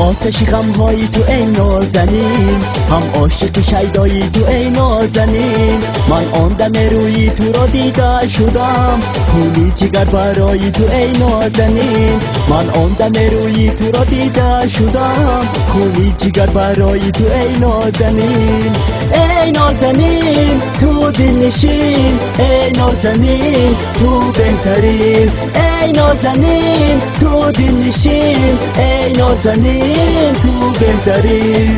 آتش غمهایی تو ای نازنین، هم عاشق شیدایی تو ای نازنین. من آن دم روی تو را دیده شدم، خونی جگر برای تو ای نازنین. من آن دم روی تو را دیده شدم، خونی جگر برای تو ای نازنین. ای نازنین تو دل نشین، ای نازنین تو بهترین. ای نازنین تو دل نشین، ای نازنین تو بهترین.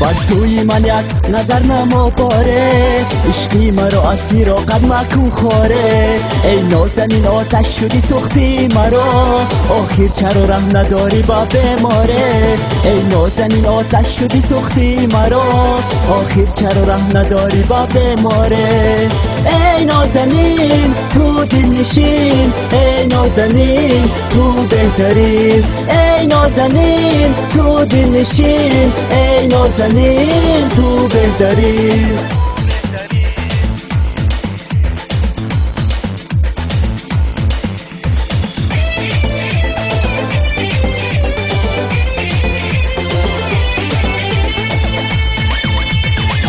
بر سوی من یک نظر نما پاره، عشقی مرا از فراقت مکن خواره. ای نازنین آتش شدی سوختی مرا، آخر چرا رحم نداری با بماره. ای نازنین آتش شدی سوختی مرا، آخر چرا رحم نداری با بماره. ای نازنین تو دل نشین، ای نازنین تو بهترین. ای نازنین تو دل نشین، ای نازنین تو بهترین.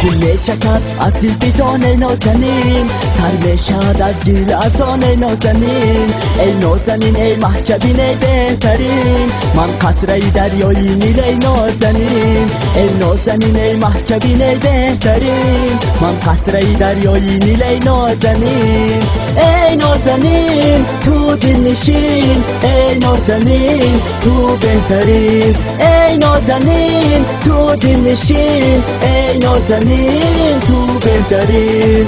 گل چکد از دل بدان نازنین، تر میشد از گل از آن نازنین. ای نازنین ای محجبین ای بهترین، من قطره دریای نیل ای نازنین. ای نازنین ای محجبین ای بهترین، من قطره دریای نیل ای نازنین. ای نازنین تو دل نشین، ای نازنین تو بهترین. ای نازنین تو دل نشین، ای نازنین تو بهترین.